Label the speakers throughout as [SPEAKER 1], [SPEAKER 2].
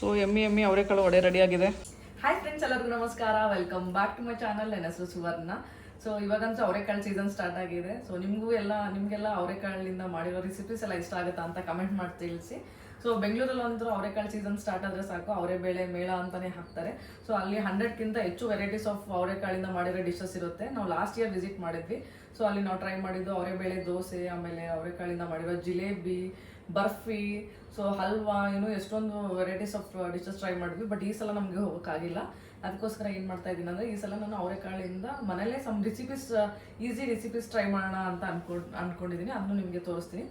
[SPEAKER 1] So ಎಮ್ಮಿ ಅವರೆಕಾಳು ವಡೆ ರೆಡಿ ಆಗಿದೆ.
[SPEAKER 2] ಹಾಯ್ ಫ್ರೆಂಡ್ಸ್, ಎಲ್ಲರಿಗೂ ನಮಸ್ಕಾರ. Welcome back to my channel. ನನ್ನ ಹೆಸರು ಸುವರ್ಣ. ಸೊ ಇವಾಗಂತೂ ಅವರೆಕಾಳು ಸೀಸನ್ ಸ್ಟಾರ್ಟ್ ಆಗಿದೆ. ಸೊ ನಿಮಗೆಲ್ಲ ಅವರೆಕಾಳಿಂದ ಮಾಡಿರೋ ರೆಸಿಪೀಸ್ ಎಲ್ಲ ಇಷ್ಟ ಆಗುತ್ತಾ ಅಂತ ಕಮೆಂಟ್ ಮಾಡಿ ತಿಳಿಸಿ. ಸೊ ಬೆಂಗಳೂರಲ್ಲಿ ಅಂತೂ ಅವರೆಕಾಳು ಸೀಸನ್ ಸ್ಟಾರ್ಟ್ ಆದರೆ ಸಾಕು, ಅವರೆಬೇಳೆ ಮೇಳ ಅಂತಾನೆ ಹಾಕ್ತಾರೆ. ಸೊ ಅಲ್ಲಿ 100ಕ್ಕಿಂತ ಹೆಚ್ಚು ವೆರೈಟೀಸ್ ಆಫ್ ಅವರೆಕಾಳಿಂದ ಮಾಡಿರೋ ಡಿಶಸ್ ಇರುತ್ತೆ. ನಾವು ಲಾಸ್ಟ್ ಇಯರ್ ವಿಸಿಟ್ ಮಾಡಿದ್ವಿ. ಸೊ ಅಲ್ಲಿ ನಾವು ಟ್ರೈ ಮಾಡಿದ್ದು ಅವರೆಬೇಳೆ ದೋಸೆ, ಆಮೇಲೆ ಅವರೆಕಾಳಿಂದ ಮಾಡಿರೋ ಜಿಲೇಬಿ, ಬರ್ಫಿ, ಸೊ ಹಲ್ವಾ, ಇನ್ನೂ ಎಷ್ಟೊಂದು ವೆರೈಟೀಸ್ ಆಫ್ ಡಿಶಸ್ ಟ್ರೈ ಮಾಡಿದ್ವಿ. ಬಟ್ ಈ ಸಲ ನಮಗೆ ಹೋಗೋಕ್ಕಾಗಿಲ್ಲ. ಅದಕ್ಕೋಸ್ಕರ ಏನು ಮಾಡ್ತಾ ಇದ್ದೀನಿ ಅಂದರೆ, ಈ ಸಲ ನಾನು ಅವರೆಕಾಳಿಂದ ಮನೇಲೇ ಈಸಿ ರೆಸಿಪೀಸ್ ಟ್ರೈ ಮಾಡೋಣ ಅಂತ ಅನ್ಕೊಂಡಿದ್ದೀನಿ. ಅದನ್ನು ನಿಮಗೆ ತೋರಿಸ್ತೀನಿ.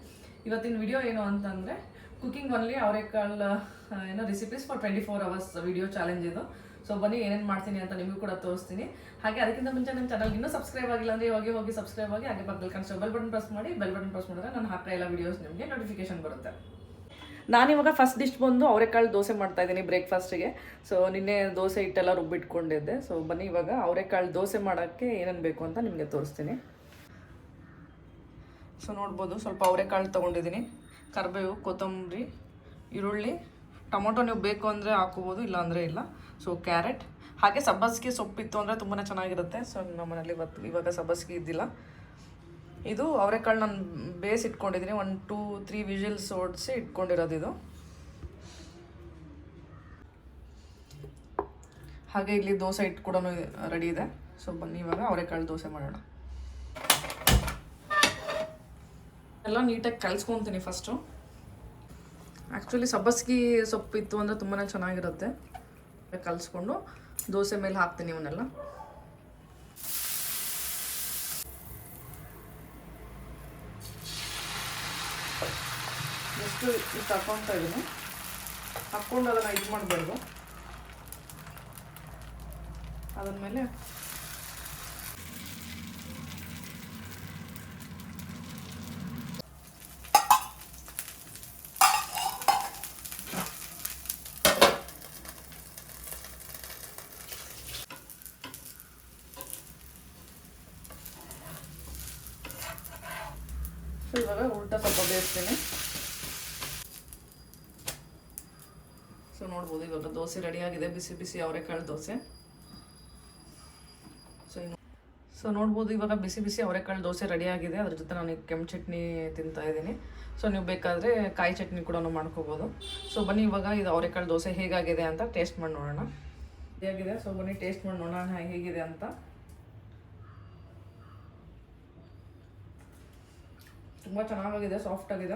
[SPEAKER 2] ಇವತ್ತಿನ ವಿಡಿಯೋ ಏನು ಅಂತಂದರೆ, ಕುಕಿಂಗ್ ಒನ್ಲಿ ಅವರೆಕಾಳು recipes for 24 hours video challenge ಇದು. ಸೊ ಬನ್ನಿ ಏನೇನು ಮಾಡ್ತೀನಿ ಅಂತ ನಿಮಗೂ ಕೂಡ ತೋರಿಸ್ತೀನಿ. ಹಾಗೆ ಅದಕ್ಕಿಂತ ಮುಂಚೆ ನನ್ನ ಚಾನಲ್ಗೆ ಇನ್ನೂ ಸಬ್ಸ್ಕ್ರೈಬ್ ಆಗಿಲ್ಲ ಅಂದರೆ ಹೋಗಿ ಸಬ್ಸ್ಕ್ರೈಬ್ ಆಗಿ, ಹಾಗೆ ಪಕ್ಕದಲ್ಲಿ ಕಾಣಿಸೋ ಬೆಲ್ ಬಟನ್ ಪ್ರೆಸ್ ಮಾಡಿ. ಬೆಲ್ ಬಟನ್ ಪ್ರೆಸ್ ಮಾಡಿದ್ರೆ ನಾನು ಹಾಕೋ ಎಲ್ಲ ವೀಡಿಯೋಸ್ ನಿಮಗೆ ನೋಟಿಫಿಕೇಶನ್ ಬರುತ್ತೆ. ನಾನಿವಾಗ ಫಸ್ಟ್ ಡಿಶ್ ಬಂದು ಅವರೆಕಾಳು ದೋಸೆ ಮಾಡ್ತಾ ಇದ್ದೀನಿ ಬ್ರೇಕ್ಫಾಸ್ಟಿಗೆ. ಸೊ ನಿನ್ನೆ ದೋಸೆ ಹಿಟ್ಟೆಲ್ಲ ರುಬ್ಬಿಟ್ಕೊಂಡಿದ್ದೆ. ಸೊ ಬನ್ನಿ ಇವಾಗ ಅವರೆಕಾಳು ದೋಸೆ ಮಾಡೋಕ್ಕೆ ಏನೇನು ಬೇಕು ಅಂತ ನಿಮಗೆ ತೋರಿಸ್ತೀನಿ. ಸೊ ನೋಡ್ಬೋದು, ಸ್ವಲ್ಪ ಅವರೆಕಾಳು ತೊಗೊಂಡಿದ್ದೀನಿ. ಕರಿಬೇವು, ಕೊತ್ತಂಬರಿ, ಈರುಳ್ಳಿ, ಟೊಮೊಟೊ ನೀವು ಬೇಕು ಅಂದರೆ ಹಾಕೋಬೋದು, ಇಲ್ಲ ಅಂದರೆ ಇಲ್ಲ. ಸೊ ಕ್ಯಾರೆಟ್, ಹಾಗೆ ಸಬ್ಬಸಿಗೆ ಸೊಪ್ಪಿತ್ತು ಅಂದರೆ ತುಂಬಾ ಚೆನ್ನಾಗಿರುತ್ತೆ. ಸೊ ನಮ್ಮ ಮನೇಲಿ ಇವಾಗ ಸಬ್ಬಸಿಗೆ ಇದ್ದಿಲ್ಲ. ಇದು ಅವರೆಕಾಳು ನಾನು ಬೇಯಿಸಿ ಇಟ್ಕೊಂಡಿದ್ದೀನಿ. 1, 2, 3 ವಿಜಿಲ್ಸ್ ಓಡಿಸಿ ಇಟ್ಕೊಂಡಿರೋದು ಇದು. ಹಾಗೆ ಇಲ್ಲಿ ದೋಸೆ ಹಿಟ್ಟು ಕೂಡ ರೆಡಿ ಇದೆ. ಸೊ ಬನ್ನಿ ಇವಾಗ ಅವರೆಕಾಳು ದೋಸೆ ಮಾಡೋಣ. ಎಲ್ಲ ನೀಟಾಗಿ ಕಲಿಸ್ಕೊತೀನಿ ಫಸ್ಟು. ಆ್ಯಕ್ಚುಲಿ ಸಬ್ಬಸಿಗೆ ಸೊಪ್ಪಿತ್ತು ಅಂದರೆ ತುಂಬಾ ಚೆನ್ನಾಗಿರುತ್ತೆ. ಕಲಿಸ್ಕೊಂಡು ದೋಸೆ ಮೇಲೆ ಹಾಕ್ತೀನಿ ಇವನ್ನೆಲ್ಲ. ಎಷ್ಟು ಇಷ್ಟು ಹಾಕ್ಕೊಳ್ತಾ ಇದ್ದೀನಿ. ಹಾಕ್ಕೊಂಡು ಅದನ್ನು ಇದು ಮಾಡಬಾರ್ದು. ಅದಾದಮೇಲೆ ಇವಾಗ ಉಲ್ಟಾ ಸ್ವಲ್ಪ ಬೇಯಿಸ್ತೀನಿ. ಸೊ ನೋಡ್ಬೋದು, ಇವಾಗ ದೋಸೆ ರೆಡಿಯಾಗಿದೆ, ಬಿಸಿ ಬಿಸಿ ಅವರೆಕಾಳು ದೋಸೆ. ಸೊ ನೋಡ್ಬೋದು, ಇವಾಗ ಬಿಸಿ ಬಿಸಿ ಅವರೆಕಾಳು ದೋಸೆ ರೆಡಿಯಾಗಿದೆ. ಅದ್ರ ಜೊತೆ ನಾನು ಕೆಂಪು ಚಟ್ನಿ ತಿಂತಾ ಇದ್ದೀನಿ. ಸೊ ನೀವು ಬೇಕಾದರೆ ಕಾಯಿ ಚಟ್ನಿ ಕೂಡ ಮಾಡ್ಕೋಬೋದು. ಸೊ ಬನ್ನಿ ಇವಾಗ ಇದು ಅವರೆಕಾಳು ದೋಸೆ ಹೇಗಾಗಿದೆ ಅಂತ ಟೇಸ್ಟ್ ಮಾಡಿ ನೋಡೋಣ. ಹೇಗಿದೆ, ಸೊ ಬನ್ನಿ ಟೇಸ್ಟ್ ಮಾಡಿ ನೋಡೋಣ ಹೇಗಿದೆ ಅಂತ. ತುಂಬ ಚೆನ್ನಾಗಿದೆ, ಸಾಫ್ಟ್ ಆಗಿದೆ.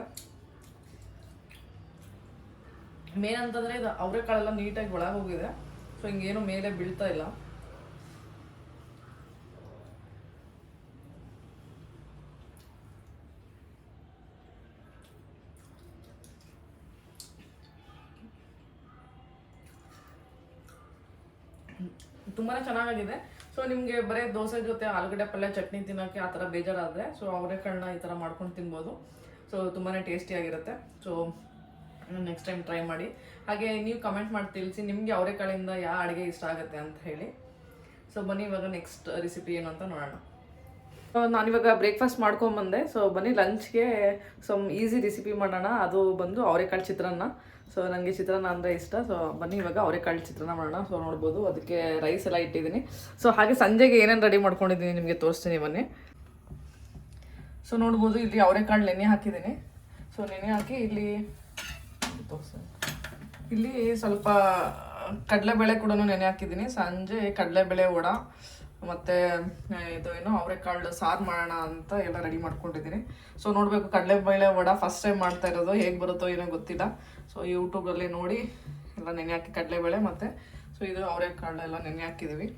[SPEAKER 2] ಮೇನ್ ಅಂತಂದರೆ ಇದು ಅವರೆಕಾಳೆಲ್ಲ ನೀಟಾಗಿ ಒಳಗೆ ಹೋಗಿದೆ. ಸೊ ಹಿಂಗೇನು ಮೇಲೆ ಬೀಳ್ತಾ ಇಲ್ಲ. ತುಂಬಾ ಚೆನ್ನಾಗಿದೆ. ಸೊ ನಿಮಗೆ ಬರೀ ದೋಸೆ ಜೊತೆ ಆಲೂಗಡ್ಡೆ ಪಲ್ಯ ಚಟ್ನಿ ತಿನ್ನೋಕ್ಕೆ ಆ ಥರ ಬೇಜಾರಾದರೆ, ಸೊ ಅವರೆಕಾಳನ್ನ ಈ ಥರ ಮಾಡ್ಕೊಂಡು ತಿನ್ಬೋದು. ಸೊ ತುಂಬಾ ಟೇಸ್ಟಿಯಾಗಿರುತ್ತೆ. ಸೊ ನೆಕ್ಸ್ಟ್ ಟೈಮ್ ಟ್ರೈ ಮಾಡಿ. ಹಾಗೆ ನೀವು ಕಮೆಂಟ್ ಮಾಡಿ ತಿಳಿಸಿ ನಿಮಗೆ ಅವರೆಕಾಳಿಂದ ಯಾವ ಅಡುಗೆ ಇಷ್ಟ ಆಗುತ್ತೆ ಅಂತ ಹೇಳಿ. ಸೊ ಬನ್ನಿ ಇವಾಗ ನೆಕ್ಸ್ಟ್ ರೆಸಿಪಿ ಏನು ಅಂತ ನೋಡೋಣ. ನಾನಿವಾಗ ಬ್ರೇಕ್ಫಾಸ್ಟ್ ಮಾಡ್ಕೊಂಬಂದೆ. ಸೊ ಬನ್ನಿ ಲಂಚ್ಗೆ ಈಸಿ ರೆಸಿಪಿ ಮಾಡೋಣ. ಅದು ಬಂದು ಅವರೆಕಾಳು ಚಿತ್ರಾನ್ನ. ಸೊ ನನಗೆ ಚಿತ್ರಾನ್ನ ಅಂದರೆ ಇಷ್ಟ. ಸೊ ಬನ್ನಿ ಇವಾಗ ಅವರೆಕಾಳು ಚಿತ್ರಾನ್ನ ಮಾಡೋಣ. ಸೊ ನೋಡ್ಬೋದು, ಅದಕ್ಕೆ ರೈಸ್ ಎಲ್ಲ ಇಟ್ಟಿದ್ದೀನಿ. ಸೊ ಹಾಗೆ ಸಂಜೆಗೆ ಏನೇನು ರೆಡಿ ಮಾಡ್ಕೊಂಡಿದ್ದೀನಿ ನಿಮಗೆ ತೋರಿಸ್ತೀನಿ ಬನ್ನಿ. ಸೊ ನೋಡ್ಬೋದು, ಇಲ್ಲಿ ಅವರೆಕಾಳು ನೆನೆ ಹಾಕಿದ್ದೀನಿ. ಸೊ ನೆನೆ ಹಾಕಿ ಇಲ್ಲಿ ಸ್ವಲ್ಪ ಕಡಲೆಬೇಳೆ ಕೂಡ ನೆನೆ ಹಾಕಿದ್ದೀನಿ. ಸಂಜೆ ಕಡಲೆಬೇಳೆ ವಡ ಮತ್ತು ಇದು ಏನು ಅವರೆಕಾಳು ಸಾರು ಮಾಡೋಣ ಅಂತ ಎಲ್ಲ ರೆಡಿ ಮಾಡ್ಕೊಂಡಿದ್ದೀನಿ. ಸೊ ನೋಡಬೇಕು, ಕಡಲೆಬೇಳೆ ವಡ ಫಸ್ಟ್ ಟೈಮ್ ಮಾಡ್ತಾ ಇರೋದು, ಹೇಗೆ ಬರುತ್ತೋ ಏನೋ ಗೊತ್ತಿಲ್ಲ. ಸೊ ಯೂಟ್ಯೂಬಲ್ಲಿ ನೋಡಿ ಎಲ್ಲ ನೆನೆ ಹಾಕಿ ಕಡಲೆಬೇಳೆ ಮತ್ತು ಸೊ ಇದು ಅವರೆಕಾಳು ಎಲ್ಲ ನೆನೆ ಹಾಕಿದ್ದೀವಿ.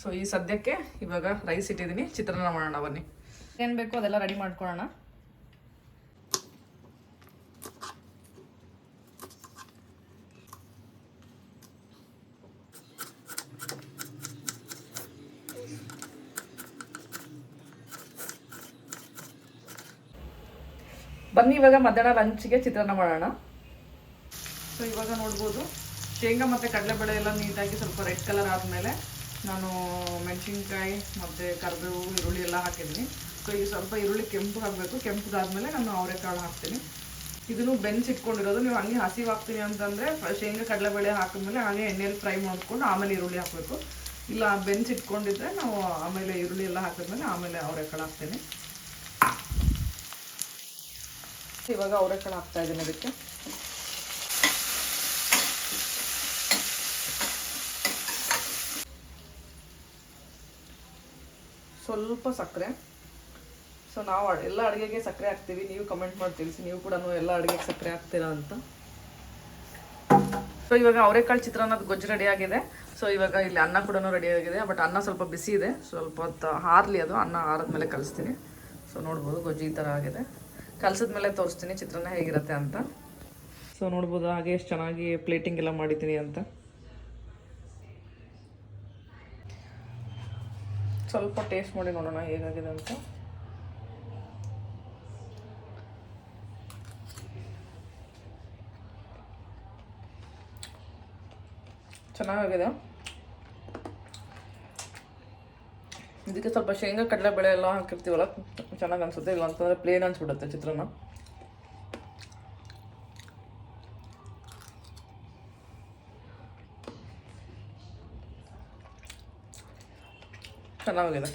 [SPEAKER 2] ಸೊ ಈ ಸದ್ಯಕ್ಕೆ ಇವಾಗ ರೈಸ್ ಇಟ್ಟಿದ್ದೀನಿ, ಚಿತ್ರಾನ್ನ ಮಾಡೋಣ ಬನ್ನಿ. ಏನು ಬೇಕು ಅದೆಲ್ಲ ರೆಡಿ ಮಾಡ್ಕೊಳ್ಳೋಣ. ಬನ್ನಿ ಇವಾಗ ಮಧ್ಯಾಹ್ನ ಲಂಚ್ಗೆ ಚಿತ್ರಾನ್ನ ಮಾಡೋಣ. ಸೊ ಇವಾಗ ನೋಡ್ಬೋದು, ಶೇಂಗಾ ಮತ್ತು ಕಡಲೆಬೇಳೆ ಎಲ್ಲ ನೀಟಾಗಿ ಸ್ವಲ್ಪ ರೆಡ್ ಕಲರ್ ಆದಮೇಲೆ ನಾನು ಮೆಣಸಿನ್ಕಾಯಿ ಮತ್ತು ಕರಿಬೇವು, ಈರುಳ್ಳಿ ಎಲ್ಲ ಹಾಕಿದ್ದೀನಿ. ಸೊ ಈಗ ಸ್ವಲ್ಪ ಈರುಳ್ಳಿ ಕೆಂಪು ಹಾಕಬೇಕು. ಕೆಂಪುದಾದ್ಮೇಲೆ ನಾನು ಅವರೆಕಾಳು ಹಾಕ್ತೀನಿ.
[SPEAKER 1] ಇದನ್ನು ಬೆನ್ಸಿಟ್ಕೊಂಡಿರೋದು. ನೀವು ಹಂಗೆ ಹಸಿವು ಹಾಕ್ತೀನಿ ಅಂತಂದರೆ ಶೇಂಗಾ ಕಡಲೆಬೇಳೆ ಹಾಕಿದ್ಮೇಲೆ ಹಾಗೆ ಎಣ್ಣೆಯಲ್ಲಿ ಫ್ರೈ ಮಾಡ್ಕೊಂಡು ಆಮೇಲೆ ಈರುಳ್ಳಿ ಹಾಕಬೇಕು. ಇಲ್ಲ ಬೆನ್ಸಿಟ್ಕೊಂಡಿದ್ರೆ ನಾವು ಆಮೇಲೆ ಈರುಳ್ಳಿ ಎಲ್ಲ ಹಾಕಿದ್ಮೇಲೆ ಆಮೇಲೆ ಅವರೆಕಾಳು ಹಾಕ್ತೀನಿ. ಇವಾಗ ಅವರೆಕಾಳು ಹಾಕ್ತಾ ಇದ್ದೀನಿ ಅದಕ್ಕೆ. ಸ್ವಲ್ಪ ಸಕ್ಕರೆ. ಸೊ ನಾವು ಎಲ್ಲ ಅಡುಗೆಗೆ ಸಕ್ಕರೆ ಹಾಕ್ತೀವಿ. ನೀವು ಕಮೆಂಟ್ ಮಾಡಿ ತಿಳಿಸಿ, ನೀವು ಕೂಡ ಎಲ್ಲ ಅಡುಗೆಗೆ ಸಕ್ಕರೆ ಹಾಕ್ತೀರಾ ಅಂತ. ಸೊ ಇವಾಗ ಅವರೆಕಾಳು ಚಿತ್ರಾನ್ನದ ಗೊಜ್ಜು ರೆಡಿಯಾಗಿದೆ. ಸೊ ಇವಾಗ ಇಲ್ಲಿ ಅನ್ನ ಕೂಡ ರೆಡಿಯಾಗಿದೆ. ಬಟ್ ಅನ್ನ ಸ್ವಲ್ಪ ಬಿಸಿ ಇದೆ, ಸ್ವಲ್ಪ ಹೊತ್ತು ಹಾರಲಿ. ಅದು ಅನ್ನ ಆರಿದ್ಮೇಲೆ ಕಲಿಸ್ತೀನಿ. ಸೊ ನೋಡ್ಬೋದು ಗೊಜ್ಜು ಈ ಥರ ಆಗಿದೆ. ಕಲಸಿದ್ಮೇಲೆ ತೋರಿಸ್ತೀನಿ ಚಿತ್ರಾನ್ನ ಹೇಗಿರುತ್ತೆ ಅಂತ. ಸೊ ನೋಡ್ಬೋದು ಹಾಗೆ ಎಷ್ಟು ಚೆನ್ನಾಗಿ ಪ್ಲೇಟಿಂಗ್ ಎಲ್ಲ ಮಾಡಿದ್ದೀನಿ ಅಂತ. ಸ್ವಲ್ಪ ಟೇಸ್ಟ್ ಮಾಡಿ ನೋಡೋಣ ಹೇಗಾಗಿದೆ ಅಂತ. ಚೆನ್ನಾಗಿದೆ. ಇದಕ್ಕೆ ಸ್ವಲ್ಪ ಶೇಂಗಾ ಕಡಲೆಬೇಳೆ ಎಲ್ಲ ಹಾಕಿರ್ತೀವಲ್ಲ, ಚೆನ್ನಾಗಿ ಅನಿಸುತ್ತೆ. ಇಲ್ಲ ಅಂತಂದರೆ ಪ್ಲೇನ್ ಅನ್ಸ್ಬಿಡುತ್ತೆ ಚಿತ್ರಾನ್ನ. ಚೆನ್ನಾಗಿದೆ.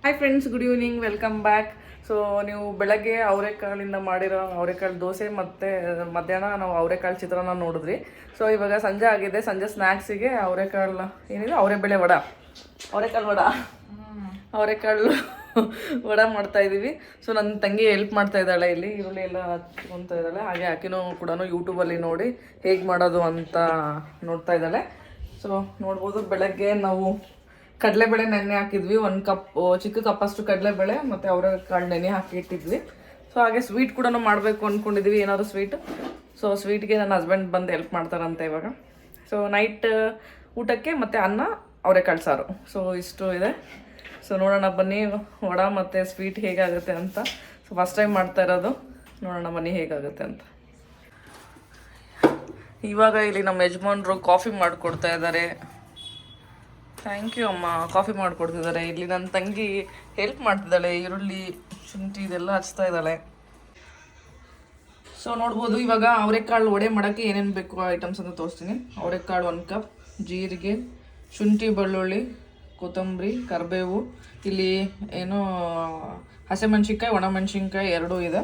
[SPEAKER 1] Hi friends, good evening, welcome back. So ನೀವು ಬೆಳಗ್ಗೆ ಅವರೆಕಾಳಿಂದ ಮಾಡಿರೋ ಅವರೆಕಾಳು ದೋಸೆ ಮತ್ತು ಮಧ್ಯಾಹ್ನ ನಾವು ಅವರೆಕಾಳು ಚಿತ್ರಾನ್ನ ನೋಡಿದ್ರಿ. ಸೊ ಇವಾಗ ಸಂಜೆ ಆಗಿದೆ. ಸಂಜೆ ಸ್ನ್ಯಾಕ್ಸಿಗೆ ಅವರೆಕಾಳು ಏನಿದೆ, ಅವರೆಬೇಳೆ ವಡ, ಅವರೆಕಾಳು ವಡ ಮಾಡ್ತಾಯಿದ್ದೀವಿ. ಸೊ ನನ್ನ ತಂಗಿ ಹೆಲ್ಪ್ ಮಾಡ್ತಾ ಇದ್ದಾಳೆ. ಇಲ್ಲಿ ಈರುಳ್ಳಿ ಎಲ್ಲ ಹಚ್ಕೊತಾ ಇದ್ದಾಳೆ. ಹಾಗೆ ಆಕಿನೂ ಕೂಡ ಯೂಟ್ಯೂಬಲ್ಲಿ ನೋಡಿ ಹೇಗೆ ಮಾಡೋದು ಅಂತ ನೋಡ್ತಾ ಇದ್ದಾಳೆ. ಸೊ ನೋಡ್ಬೋದು ಬೆಳಗ್ಗೆ ನಾವು ಕಡಲೆಬೇಳೆ ನೆನೆ ಹಾಕಿದ್ವಿ. 1 ಕಪ್, ಚಿಕ್ಕ ಕಪ್ಪಷ್ಟು ಕಡಲೆಬೇಳೆ ಮತ್ತು ಅವರೆಕಾಳು ನೆನೆ ಹಾಕಿ ಇಟ್ಟಿದ್ವಿ. ಸೊ ಹಾಗೆ ಸ್ವೀಟ್ ಕೂಡ ಮಾಡಬೇಕು ಅಂದ್ಕೊಂಡಿದ್ವಿ, ಏನಾದರೂ ಸ್ವೀಟ್. ಸೊ ಸ್ವೀಟ್ಗೆ ನನ್ನ ಹಸ್ಬೆಂಡ್ ಬಂದು ಹೆಲ್ಪ್ ಮಾಡ್ತಾರಂತೆ ಇವಾಗ. ಸೊ ನೈಟ್ ಊಟಕ್ಕೆ ಮತ್ತು ಅನ್ನ, ಅವರೆಕಾಳು ಸಾರು. ಸೊ ಇಷ್ಟು ಇದೆ. ಸೊ ನೋಡೋಣ ಬನ್ನಿ ವಡ ಮತ್ತು ಸ್ವೀಟ್ ಹೇಗಾಗುತ್ತೆ ಅಂತ. ಸೊ ಫಸ್ಟ್ ಟೈಮ್ ಮಾಡ್ತಾ ಇರೋದು, ನೋಡೋಣ ಬನ್ನಿ ಹೇಗಾಗುತ್ತೆ ಅಂತ. ಇವಾಗ ಇಲ್ಲಿ ನಮ್ಮ ಯಜಮಾನ್ರು ಕಾಫಿ ಮಾಡಿಕೊಡ್ತಾ ಇದ್ದಾರೆ. ಥ್ಯಾಂಕ್ ಯು ಅಮ್ಮ. ಕಾಫಿ ಮಾಡಿಕೊಡ್ತಿದ್ದಾರೆ. ಇಲ್ಲಿ ನನ್ನ ತಂಗಿ ಹೆಲ್ಪ್ ಮಾಡ್ತಿದ್ದಾಳೆ. ಈರುಳ್ಳಿ, ಶುಂಠಿ ಇದೆಲ್ಲ ಹಚ್ತಾ ಇದ್ದಾಳೆ. ಸೊ ನೋಡ್ಬೋದು ಇವಾಗ ಅವರೆಕಾಳು ವಡೆ ಮಾಡೋಕ್ಕೆ ಏನೇನು ಬೇಕು ಐಟಮ್ಸ್ ಅಂತ ತೋರಿಸ್ತೀನಿ. ಅವರೆಕಾಳು 1 ಕಪ್, ಜೀರಿಗೆ, ಶುಂಠಿ, ಬೆಳ್ಳುಳ್ಳಿ, ಕೊತ್ತಂಬರಿ, ಕರಿಬೇವು, ಇಲ್ಲಿ ಏನೋ ಹಸಿಮೆಣ್ಸಿನ್ಕಾಯಿ, ಒಣಮೆಣ್ಸಿನ್ಕಾಯಿ 2 ಇದೆ.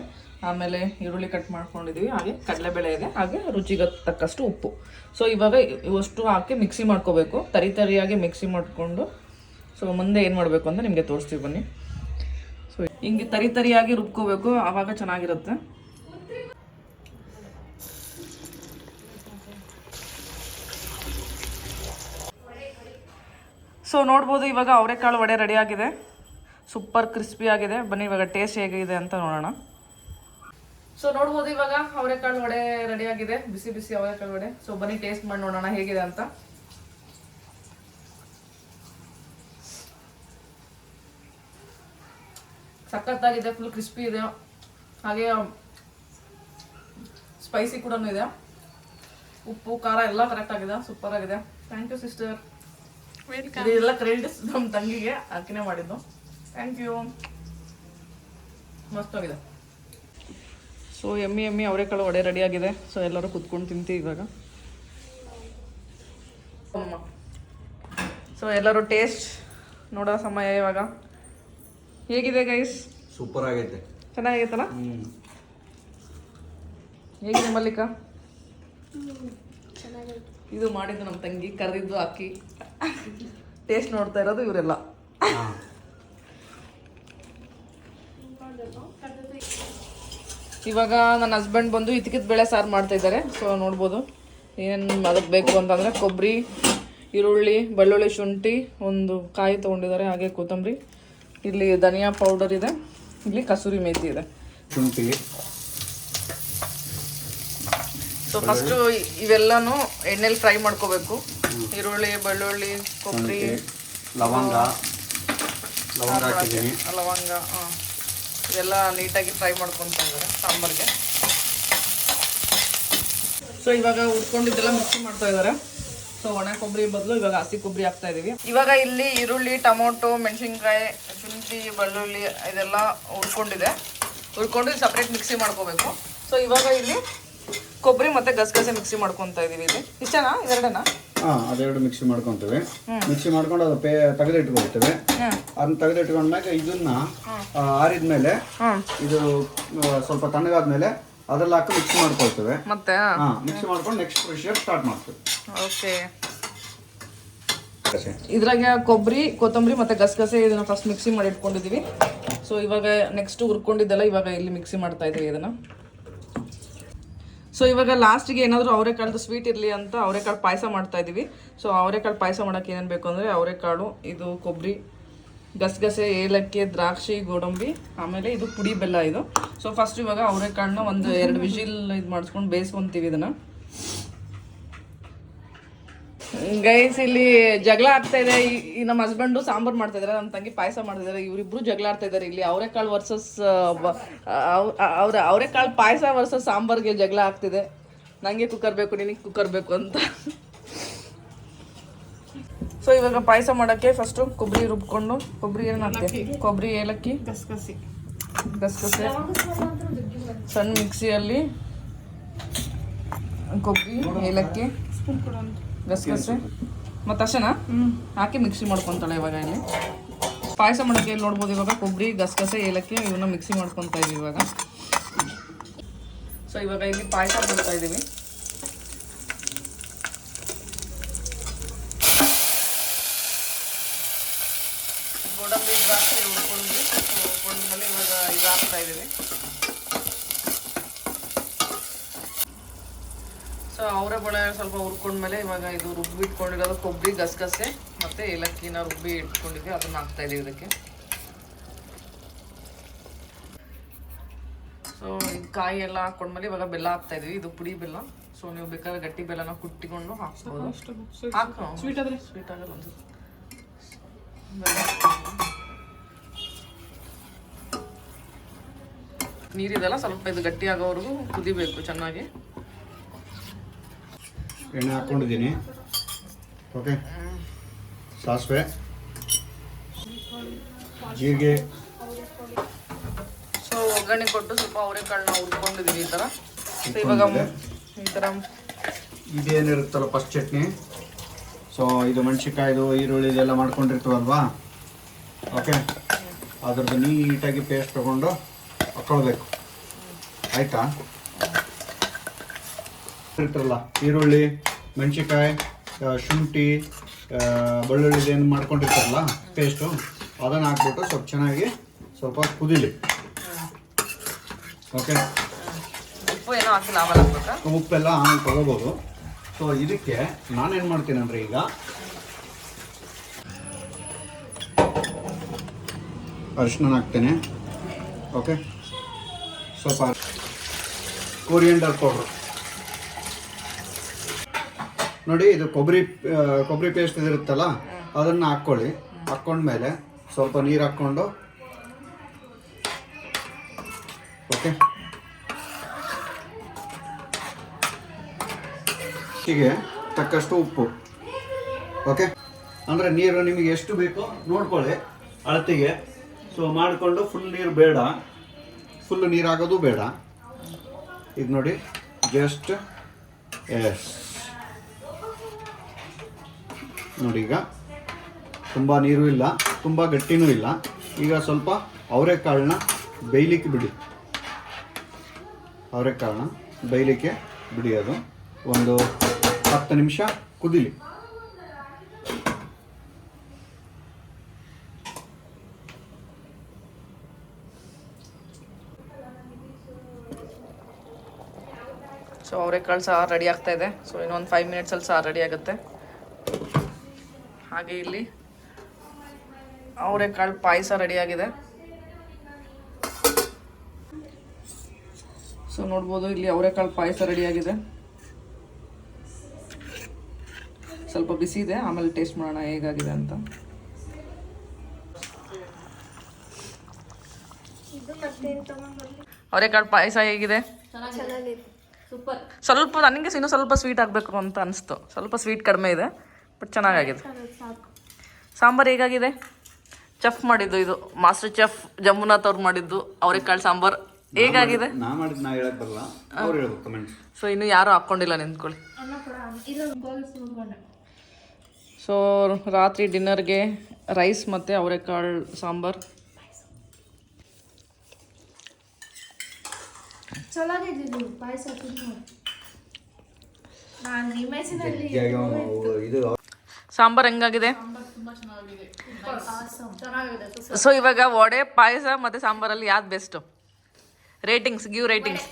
[SPEAKER 1] ಆಮೇಲೆ ಈರುಳ್ಳಿ ಕಟ್ ಮಾಡ್ಕೊಂಡಿದ್ದೀವಿ. ಹಾಗೆ ಕಡಲೆಬೇಳೆ ಇದೆ. ಹಾಗೆ ರುಚಿಗೆ ತಕ್ಕಷ್ಟು ಉಪ್ಪು. ಸೊ ಇವಾಗ ಇವಷ್ಟು ಹಾಕಿ ಮಿಕ್ಸಿ ಮಾಡ್ಕೋಬೇಕು. ತರಿಯಾಗಿ ಮಿಕ್ಸಿ ಮಾಡಿಕೊಂಡು ಸೊ ಮುಂದೆ ಏನು ಮಾಡಬೇಕು ಅಂತ ನಿಮಗೆ ತೋರಿಸ್ತೀವಿ ಬನ್ನಿ. ಸೊ ಹಿಂಗೆ ತರಿಯಾಗಿ ರುಬ್ಕೋಬೇಕು, ಆವಾಗ ಚೆನ್ನಾಗಿರುತ್ತೆ. ಸೊ ನೋಡ್ಬೋದು ಇವಾಗ ಅವರೆಕಾಳು ವಡೆ ರೆಡಿಯಾಗಿದೆ. ಸೂಪರ್ ಕ್ರಿಸ್ಪಿ ಆಗಿದೆ. ಬನ್ನಿ ಇವಾಗ ಟೇಸ್ಟ್ ಹೇಗಿದೆ ಅಂತ ನೋಡೋಣ. ಸೊ ನೋಡ್ಬೋದು ಇವಾಗ ಅವರೆಕಾಳು ವಡೆ ರೆಡಿಯಾಗಿದೆ. ಬಿಸಿ ಬಿಸಿ ಅವರೆಕಾಳು ವಡೆ. ಸೊ ಬನ್ನಿ ಟೇಸ್ಟ್ ಮಾಡಿ ನೋಡೋಣ ಹೇಗಿದೆ ಅಂತ. ಸಖತ್ತಾಗಿದೆ. ಫುಲ್ ಕ್ರಿಸ್ಪಿ ಇದೆ. ಹಾಗೆ ಸ್ಪೈಸಿ ಕೂಡ ಇದೆ. ಉಪ್ಪು ಖಾರ ಎಲ್ಲ ಕರೆಕ್ಟ್ ಆಗಿದೆ. ಸೂಪರ್ ಆಗಿದೆ. Thank you sister. ಇದೆಲ್ಲ ಕ್ರೆಡಿಟ್ಸ್ ನಮ್ಮ ತಂಗಿಗೆ, ಆಕಿನೇ ಮಾಡಿದ್ದು. Thank you. ಮಸ್ತಾಗಿದೆ. ಸೊ ಎಮ್ಮಿ ಅವರೆಕಾಳು ವಡೆ ರೆಡಿಯಾಗಿದೆ. ಸೊ ಎಲ್ಲರೂ ಕುತ್ಕೊಂಡು ತಿಂತೀವಿ ಇವಾಗ. ಸೊ ಎಲ್ಲರೂ ಟೇಸ್ಟ್ ನೋಡೋ ಸಮಯ ಇವಾಗ. ಹೇಗಿದೆ ಗೈಸ್?
[SPEAKER 3] ಸೂಪರ್ ಆಗೈತೆ.
[SPEAKER 1] ಚೆನ್ನಾಗೈತಲ್ಲ? ಹೇಗಿದೆ ಮಲ್ಲಿಕಾ? ಇದು ಮಾಡಿದ್ದು ನಮ್ಮ ತಂಗಿ, ಕರೆದಿದ್ದು ಅಕ್ಕಿ. ಟೇಸ್ಟ್ ನೋಡ್ತಾ ಇರೋದು ಇವರೆಲ್ಲ. ಇವಾಗ ನನ್ನ ಹಸ್ಬೆಂಡ್ ಬಂದು ಇತಿಕಿದ ಬೇಳೆ ಸಾರು ಮಾಡ್ತಾ ಇದ್ದಾರೆ. ಸೊ ನೋಡ್ಬೋದು ಏನೇನು ಅದಕ್ಕೆ ಬೇಕು ಅಂತಂದರೆ ಕೊಬ್ಬರಿ, ಈರುಳ್ಳಿ, ಬೆಳ್ಳುಳ್ಳಿ, ಶುಂಠಿ, 1 ಕಾಯಿ ತೊಗೊಂಡಿದ್ದಾರೆ. ಹಾಗೆ ಕೊತ್ತಂಬರಿ, ಇಲ್ಲಿ ಧನಿಯಾ ಪೌಡರ್ ಇದೆ, ಇಲ್ಲಿ ಕಸೂರಿ ಮೇಥಿ ಇದೆ,
[SPEAKER 3] ಶುಂಠಿ.
[SPEAKER 1] ಸೊ ಫಸ್ಟು ಇವೆಲ್ಲನೂ ಎಣ್ಣೆಲಿ ಫ್ರೈ ಮಾಡ್ಕೋಬೇಕು. ಈರುಳ್ಳಿ, ಬೆಳ್ಳುಳ್ಳಿ, ಕೊಬ್ಬರಿ,
[SPEAKER 3] ಲವಂಗ ಹಾಕಿದ್ದೀನಿ.
[SPEAKER 1] ಲವಂಗ ಇದೆಲ್ಲ ನೀಟಾಗಿ ಫ್ರೈ ಮಾಡ್ಕೊತಾ ಇದ್ದಾರೆ ಸಾಂಬಾರಿಗೆ. ಸೊ ಇವಾಗ ಉಟ್ಕೊಂಡಿದ್ದೆಲ್ಲ ಮಿಕ್ಸಿ ಮಾಡ್ತಾ ಇದ್ದಾರೆ. ಸೊ ಒಣ ಕೊಬ್ಬರಿ ಬದಲು ಇವಾಗ ಹಸಿ ಕೊಬ್ಬರಿ ಹಾಕ್ತಾ ಇದೀವಿ. ಇವಾಗ ಇಲ್ಲಿ ಈರುಳ್ಳಿ, ಟೊಮೊಟೊ, ಮೆಣಸಿನ್ಕಾಯಿ, ಶುಂಠಿ, ಬೆಳ್ಳುಳ್ಳಿ ಇದೆಲ್ಲ ಹುರ್ಕೊಂಡಿದೆ. ಹುರ್ಕೊಂಡು ಸಪ್ರೇಟ್ ಮಿಕ್ಸಿ ಮಾಡ್ಕೋಬೇಕು. ಸೊ ಇವಾಗ ಇಲ್ಲಿ ಕೊಬ್ಬರಿ ಮತ್ತು ಗಸಗಸೆ ಮಿಕ್ಸಿ ಮಾಡ್ಕೊತಾ ಇದೀವಿ ಇಲ್ಲಿ. ಇಷ್ಟನಾ ಇವೆರಡನಾ?
[SPEAKER 3] ಹಾಂ, ಅದೆರಡು ಮಿಕ್ಸಿ ಮಾಡ್ಕೊತೀವಿ. ಮಿಕ್ಸಿ ಮಾಡ್ಕೊಂಡು ಅದು ತೆಗೆದಿಟ್ಕೊಳ್ತೇವೆ. ಅದನ್ನ ತೆಗೆದಿಟ್ಕೊಂಡ್ಮೇಲೆ ಇದನ್ನ ಆರಿದ್ಮೇಲೆ ಇದು ಸ್ವಲ್ಪ ತಣ್ಣಗಾದ್ಮೇಲೆ ಅದ್ರಲ್ಲಿ ಹಾಕಿ ಮಿಕ್ಸಿ ಮಾಡ್ಕೊಳ್ತೇವೆ.
[SPEAKER 1] ಮತ್ತೆ
[SPEAKER 3] ಮಿಕ್ಸಿ ಮಾಡ್ಕೊಂಡು ನೆಕ್ಸ್ಟ್ ಪ್ರೊಸೀಜರ್ ಸ್ಟಾರ್ಟ್ ಮಾಡ್ತೇವೆ.
[SPEAKER 1] ಓಕೆ. ಇದ್ರಾಗ ಕೊಬ್ಬರಿ, ಕೊತ್ತಂಬರಿ ಮತ್ತೆ ಗಸಗಸೆ ಇದನ್ನ ಫಸ್ಟ್ ಮಿಕ್ಸಿ ಮಾಡಿ ಇಟ್ಕೊಂಡಿದೀವಿ. ಸೊ ಇವಾಗ ನೆಕ್ಸ್ಟ್ ಹುರ್ಕೊಂಡಿದ್ದೆಲ್ಲ ಇವಾಗ ಇಲ್ಲಿ ಮಿಕ್ಸಿ ಮಾಡ್ತಾ ಇದೀವಿ ಇದನ್ನ. ಸೊ ಇವಾಗ ಲಾಸ್ಟಿಗೆ ಏನಾದರೂ ಅವರೆಕಾಳು ಸ್ವೀಟ್ ಇರಲಿ ಅಂತ ಅವರೆಕಾಳು ಪಾಯಸ ಮಾಡ್ತಾ ಇದ್ದೀವಿ. ಸೊ ಅವರೆಕಾಳು ಪಾಯಸ ಮಾಡೋಕ್ಕೆ ಏನೇನು ಬೇಕು ಅಂದರೆ ಅವರೆಕಾಳು, ಇದು ಕೊಬ್ಬರಿ, ಗಸಗಸೆ, ಏಲಕ್ಕಿ, ದ್ರಾಕ್ಷಿ, ಗೋಡಂಬಿ, ಆಮೇಲೆ ಇದು ಪುಡಿ ಬೆಲ್ಲ ಇದು. ಸೊ ಫಸ್ಟ್ ಇವಾಗ ಅವರೆಕಾಳನ್ನ ಒಂದು 2 ವಿಜಿಲ್ ಇದು ಮಾಡಿಸ್ಕೊಂಡು ಬೇಯಿಸ್ಕೊತೀವಿ ಇದನ್ನು. ಗೈಸ್ ಇಲ್ಲಿ ಜಗಳ ಆಗ್ತಾ ಇದೆ. ಈ ನಮ್ಮ ಹಸ್ಬೆಂಡು ಸಾಂಬಾರು ಮಾಡ್ತಾ ಇದ್ದಾರೆ, ನಮ್ಮ ತಂಗಿ ಪಾಯಸ ಮಾಡ್ತಿದ್ದಾರೆ. ಇವರಿಬ್ರು ಜಗಳ ಆಡ್ತಾ ಇದ್ದಾರೆ ಇಲ್ಲಿ. ಅವರೆಕಾಳು ವರ್ಸಸ್ ಅವರೆಕಾಳು ಪಾಯಸ ವರ್ಸಸ್ ಸಾಂಬಾರ್ಗೆ ಜಗಳ ಆಗ್ತಿದೆ. ನನಗೆ ಕುಕ್ಕರ್ ಬೇಕು, ನಿನಗೆ ಕುಕ್ಕರ್ ಬೇಕು ಅಂತ. ಸೊ ಇವಾಗ ಪಾಯಸ ಮಾಡೋಕ್ಕೆ ಫಸ್ಟು ಕೊಬ್ಬರಿ ರುಬ್ಕೊಂಡು, ಕೊಬ್ಬರಿ ಏನು ಹಾಕ್ತೀವಿ? ಕೊಬ್ಬರಿ, ಏಲಕ್ಕಿ, ಗಸಗಸೆ ಸಣ್ಣ ಮಿಕ್ಸಿಯಲ್ಲಿ ಕೊಬ್ಬರಿ, ಏಲಕ್ಕಿ, ಗಸಗಸೆ ಮತ್ತು ಅಷ್ಟೇನಾ ಹಾಕಿ ಮಿಕ್ಸಿ ಮಾಡ್ಕೊತಾಳೆ ಇವಾಗ ಇಲ್ಲಿ. ಪಾಯಸ ಮಾಡೋಕ್ಕೆ ಇಲ್ಲಿ ನೋಡ್ಬೋದು ಇವಾಗ ಕೊಬ್ಬರಿ, ಗಸಗಸೆ, ಏಲಕ್ಕಿ ಇವನ್ನ ಮಿಕ್ಸಿ ಮಾಡ್ಕೊತಾ ಇದೀವಿ ಇವಾಗ. ಸೊ ಇವಾಗ ಇಲ್ಲಿ ಪಾಯಸ ಮಾಡ್ತಾ ಇದ್ದೀವಿ. ಗೋಡಂಬಿ, ದ್ರಾಕ್ಷಿ ಹುರ್ಕೊಂಡ್ಮೇಲೆ ಇವಾಗ ಇದು ಹಾಕ್ತಾ ಇದ್ದೀವಿ. ಸೊ ಅವರ ಬಳೆ ಸ್ವಲ್ಪ ಹುರ್ಕೊಂಡ್ಮೇಲೆ ಇವಾಗ ಇದು ರುಬ್ಬಿ ಇಟ್ಕೊಂಡಿರೋದು ಕೊಬ್ಬರಿ, ಗಸಗಸೆ ಮತ್ತು ಏಲಕ್ಕಿನ ರುಬ್ಬಿ ಇಟ್ಕೊಂಡಿದ್ವಿ, ಅದನ್ನು ಹಾಕ್ತಾ ಇದೀವಿ ಇದಕ್ಕೆ. ಸೊ ಈ ಕಾಯಿ ಎಲ್ಲ ಹಾಕೊಂಡ್ಮೇಲೆ ಇವಾಗ ಬೆಲ್ಲ ಹಾಕ್ತಾ ಇದೀವಿ. ಇದು ಪುಡಿ ಬೆಲ್ಲ. ಸೊ ನೀವು ಬೇಕಾದ್ರೆ ಗಟ್ಟಿ ಬೆಲ್ಲನ ಕುಟ್ಟಿಕೊಂಡು ಹಾಕ್ಬೋದು. ಸ್ವೀಟ್ ಆಗಲ್ಲ ಅನ್ಸುತ್ತೆ. ನೀರಿದೆಲ್ಲ ಸ್ವಲ್ಪ ಇದು ಗಟ್ಟಿ ಆಗೋವರೆಗೂ ಕುದಿಬೇಕು ಚೆನ್ನಾಗಿ.
[SPEAKER 3] ಎಣ್ಣೆ ಹಾಕ್ಕೊಂಡಿದ್ದೀನಿ. ಓಕೆ, ಸಾಸಿವೆ, ಜೀರಿಗೆ.
[SPEAKER 1] ಸೊ ಒಗ್ಗರಣೆ ಕೊಟ್ಟು ಸ್ವಲ್ಪ ಅವರೆಕಾಳನ್ನ ಹುರ್ಕೊಂಡಿದ್ದೀವಿ ಈ ಥರ. ಇವಾಗ ಈ ಥರ
[SPEAKER 3] ಇದೇನಿರುತ್ತಲ್ಲ ಫಸ್ಟ್ ಚಟ್ನಿ. ಸೊ ಇದು ಮೆಣಸಿನ್ಕಾಯ್ದು, ಈರುಳ್ಳಿ ಇದೆಲ್ಲ ಮಾಡ್ಕೊಂಡಿರ್ತೀವಲ್ವಾ. ಓಕೆ, ಅದ್ರದ್ದು ನೀಟಾಗಿ ಪೇಸ್ಟ್ ತೊಗೊಂಡು ಹಾಕ್ಕೊಳ್ಬೇಕು. ಆಯಿತಾ? ಇರ್ತಾರಲ್ಲ ಈರುಳ್ಳಿ, ಮೆಣಸಿನ್ಕಾಯಿ, ಶುಂಠಿ, ಬೆಳ್ಳುಳ್ಳಿ ಏನು ಮಾಡ್ಕೊಂಡಿರ್ತಾರಲ್ಲ ಪೇಸ್ಟು, ಅದನ್ನು ಹಾಕ್ಬಿಟ್ಟು ಸ್ವಲ್ಪ ಚೆನ್ನಾಗಿ ಸ್ವಲ್ಪ ಕುದಿಲಿ. ಓಕೆ, ಉಪ್ಪೆಲ್ಲ ಆಮೇಲೆ ತೊಗೋಬೋದು. ಸೊ ಇದಕ್ಕೆ ನಾನೇನು ಮಾಡ್ತೀನಿ ಅಂದರೆ ಈಗ ಅರಿಶಿನ ಹಾಕ್ತೇನೆ. ಓಕೆ, ಸ್ವಲ್ಪ ಕೊರಿಯಂಡರ್ ಪೌಡ್ರು ನೋಡಿ. ಇದು ಕೊಬ್ಬರಿ ಪೇಸ್ಟ್ ಇದಿರುತ್ತಲ್ಲ ಅದನ್ನು ಹಾಕ್ಕೊಳ್ಳಿ. ಹಾಕ್ಕೊಂಡ್ಮೇಲೆ ಸ್ವಲ್ಪ ನೀರು ಹಾಕ್ಕೊಂಡು, ಓಕೆ, ಹೀಗೆ ತಕ್ಕಷ್ಟು ಉಪ್ಪು. ಓಕೆ, ಅಂದರೆ ನೀರು ನಿಮಗೆ ಎಷ್ಟು ಬೇಕೋ ನೋಡ್ಕೊಳ್ಳಿ ಅಳತೆಗೆ. ಸೊ ಮಾಡಿಕೊಂಡು ಫುಲ್ ನೀರು ಬೇಡ, ಫುಲ್ ನೀರಾಗೋದು ಬೇಡ. ಇದು ನೋಡಿ, ಜಸ್ಟ್ ನೋಡಿ. ಈಗ ತುಂಬ ನೀರು ಇಲ್ಲ, ತುಂಬ ಗಟ್ಟಿನೂ ಇಲ್ಲ. ಈಗ ಸ್ವಲ್ಪ ಅವರೆಕಾಳನ್ನ ಬೇಯಲಿಕ್ಕೆ ಬಿಡಿ. ಅವರೆಕಾಳನ್ನ ಬೇಯಲಿಕ್ಕೆ ಬಿಡಿ. ಅದು ಒಂದು 10 ನಿಮಿಷ ಕುದಿಲಿ.
[SPEAKER 1] ಸೊ ಅವರೆಕಾಳು ಸಾರು ರೆಡಿ ಆಗ್ತಾ ಇದೆ. ಸೊ ಇನ್ನೊಂದು 5 ಮಿನಿಟ್ಸಲ್ಲಿ ಸಾರು ರೆಡಿ ಆಗುತ್ತೆ. ಹಾಗೆ ಇಲ್ಲಿ ಅವರೆಕಾಳು ಪಾಯಸ ರೆಡಿಯಾಗಿದೆ. ಸೊ ನೋಡ್ಬೋದು ಇಲ್ಲಿ ಅವರೆಕಾಳು ಪಾಯಸ ರೆಡಿಯಾಗಿದೆ. ಸ್ವಲ್ಪ ಬಿಸಿ ಇದೆ, ಆಮೇಲೆ ಟೇಸ್ಟ್ ಮಾಡೋಣ ಹೇಗಾಗಿದೆ ಅಂತ. ಅವರೆಕಾಳು ಪಾಯಸ ಹೇಗಿದೆ? ಸ್ವಲ್ಪ ನನಗೆ ಇನ್ನೂ ಸ್ವಲ್ಪ ಸ್ವೀಟ್ ಆಗಬೇಕು ಅಂತ ಅನಿಸ್ತು. ಸ್ವಲ್ಪ ಸ್ವೀಟ್ ಕಡಿಮೆ ಇದೆ, ಬಟ್ ಚೆನ್ನಾಗಾಗಿದೆ. ಸಾಂಬಾರು ಹೇಗಾಗಿದೆ? ಚೆಫ್ ಮಾಡಿದ್ದು, ಇದು ಮಾಸ್ಟರ್ ಚೆಫ್ ಜಮುನಾಥ್ ಅವ್ರು ಮಾಡಿದ್ದು ಅವರೆಕಾಳು ಸಾಂಬಾರು ಹೇಗಾಗಿದೆ?
[SPEAKER 3] ನಾ ಮಾಡಿದ್ ನಾ ಹೇಳಕ್ ಬರಲ್ಲ, ಅವ್ರು ಹೇಳ್ಬೇಕು ಕಮೆಂಟ್.
[SPEAKER 1] ಸೊ ಇನ್ನು ಯಾರು ಹಾಕ್ಕೊಂಡಿಲ್ಲ ನಿಂತ್ಕೊಳ್ಳಿ. ಸೊ ರಾತ್ರಿ ಡಿನ್ನರ್ಗೆ ರೈಸ್ ಮತ್ತು ಅವರೆಕಾಳು ಸಾಂಬಾರು.
[SPEAKER 3] ಇದು
[SPEAKER 1] ಸಾಂಬಾರು ಹೆಂಗಾಗಿದೆ? ಸೊ ಇವಾಗ ವಡೆ, ಪಾಯಸ ಮತ್ತು ಸಾಂಬಾರಲ್ಲಿ ಯಾವ್ದು ಬೆಸ್ಟು? Ratings, give ratings.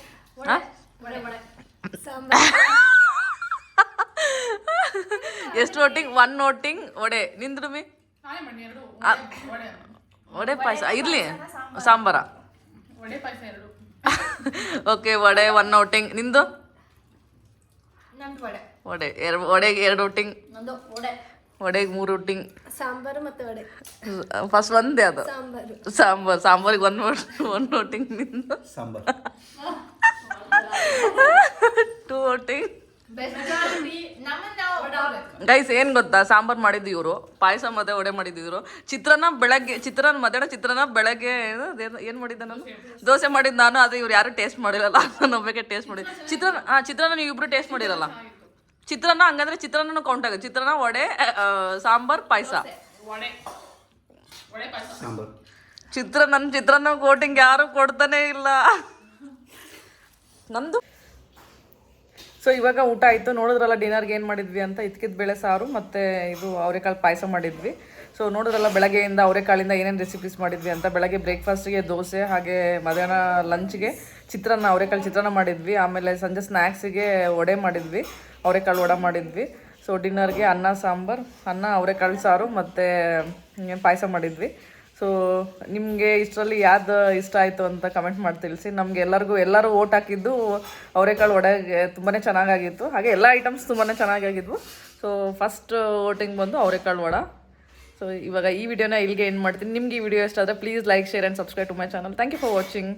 [SPEAKER 1] ಎಷ್ಟು ವೋಟಿಂಗ್? 1 ವೋಟಿಂಗ್ ವಡೆ. ನಿಂದ್ರು ಮಿ ವಡೆ ಪಾಯಸ ಇರ್ಲಿ, ಸಾಂಬಾರ ಓಕೆ. ವಡೆ 1 ವೋಟಿಂಗ್. ನಿಂದು ವಡೆ. ವಡೆಗೆ 2 ವೋಟಿಂಗ್, ವಡೆಗೆ 3 ವೋಟಿಂಗ್.
[SPEAKER 4] ಸಾಂಬಾರು ಮತ್ತೆ ವಡೆ
[SPEAKER 1] ಫಸ್ಟ್ ಒಂದೇ ಅದು ಸಾಂಬಾರಿಗೆ 1 ವೋಟಿಂಗ್. ನಿಂದು
[SPEAKER 3] ಸಾಂಬಾರ್
[SPEAKER 1] 2 ವೋಟಿಂಗ್. ಗೈಸ್ ಏನು ಗೊತ್ತಾ, ಸಾಂಬಾರು ಮಾಡಿದ್ದು ಇವರು, ಪಾಯಸ ಮತ್ತೆ ವಡೆ ಮಾಡಿದ್ದು ಇವರು. ಚಿತ್ರಾನ್ನ ಬೆಳಗ್ಗೆ, ಮಧ್ಯಾಹ್ನ ಚಿತ್ರಾನ್ನ, ಬೆಳಗ್ಗೆ ಏನು ಮಾಡಿದ್ದೆ ನಾನು? ದೋಸೆ ಮಾಡಿದ್ದು ನಾನು. ಅದು ಇವ್ರು ಯಾರು ಟೇಸ್ಟ್ ಮಾಡಿರಲ್ಲ, ನಾನು ಒಬ್ಬಕ್ಕೆ ಟೇಸ್ಟ್ ಮಾಡಿದ್ದು. ಚಿತ್ರಾನ್ನ ನೀವು ಇಬ್ರು ಟೇಸ್ಟ್ ಮಾಡಿರಲ್ಲ. ಚಿತ್ರಾನ್ನ ಹಂಗಂದ್ರೆ ಚಿತ್ರಾನ್ನ ಕೌಂಟ್ ಆಗುತ್ತೆ. ಚಿತ್ರಾನ್ನ, ವಡೆ, ಸಾಂಬಾರ್, ಪಾಯಸ.
[SPEAKER 3] ಸಾಂಬಾರ್
[SPEAKER 1] ಚಿತ್ರಾನ್ನ ಕೋಟಿಂಗ್ ಯಾರು ಕೊಡ್ತಾನೆ ಇಲ್ಲ ನಂದು. ಸೊ ಇವಾಗ ಊಟ ಆಯಿತು. ನೋಡಿದ್ರಲ್ಲ ಡಿನ್ನರ್ಗೆ ಏನು ಮಾಡಿದ್ವಿ ಅಂತ. ಇದ್ಕಿದ ಬೇಳೆ ಸಾರು ಮತ್ತು ಇದು ಅವರೆಕಾಳು ಪಾಯಸ ಮಾಡಿದ್ವಿ. ಸೊ ನೋಡಿದ್ರಲ್ಲ ಬೆಳಗ್ಗೆಯಿಂದ ಅವರೆಕಾಳಿಂದ ಏನೇನು ರೆಸಿಪೀಸ್ ಮಾಡಿದ್ವಿ ಅಂತ. ಬೆಳಗ್ಗೆ ಬ್ರೇಕ್ಫಾಸ್ಟ್ಗೆ ದೋಸೆ, ಹಾಗೆ ಮಧ್ಯಾಹ್ನ ಲಂಚ್ಗೆ ಚಿತ್ರಾನ್ನ, ಅವರೆಕಾಳು ಚಿತ್ರಾನ್ನ ಮಾಡಿದ್ವಿ. ಆಮೇಲೆ ಸಂಜೆ ಸ್ನ್ಯಾಕ್ಸಿಗೆ ವಡೆ ಮಾಡಿದ್ವಿ, ಅವರೆಕಾಳು ವಡೆ ಮಾಡಿದ್ವಿ. ಸೊ ಡಿನ್ನರ್ಗೆ ಅನ್ನ ಸಾಂಬಾರು, ಅವರೆಕಾಳು ಸಾರು ಮತ್ತು ಪಾಯಸ ಮಾಡಿದ್ವಿ. ಸೊ ನಿಮಗೆ ಇಷ್ಟರಲ್ಲಿ ಯಾವ್ದು ಇಷ್ಟ ಆಯಿತು ಅಂತ ಕಮೆಂಟ್ ಮಾಡಿ ತಿಳಿಸಿ. ನಮಗೆ ಎಲ್ಲರೂ ಓಟ್ ಹಾಕಿದ್ದು ಅವರೆಕಾಳು ವಡೆಗೆ ತುಂಬಾ ಚೆನ್ನಾಗಾಗಿತ್ತು. ಹಾಗೆ ಎಲ್ಲ ಐಟಮ್ಸ್ ತುಂಬಾ ಚೆನ್ನಾಗಾಗಿದ್ವು. ಸೊ ಫಸ್ಟ್ ವೋಟಿಂಗ್ ಬಂದು ಅವರೆಕಾಳು ವಡೆ. ಸೊ ಇವಾಗ ಈ ವಿಡಿಯೋನ ಇಲ್ಲಿಗೆ ಎಂಡ್ ಮಾಡ್ತೀನಿ. ನಿಮ್ಗೆ ಈ ವಿಡಿಯೋ ಇಷ್ಟ ಆದರೆ please like, share and subscribe to my channel. Thank you for watching.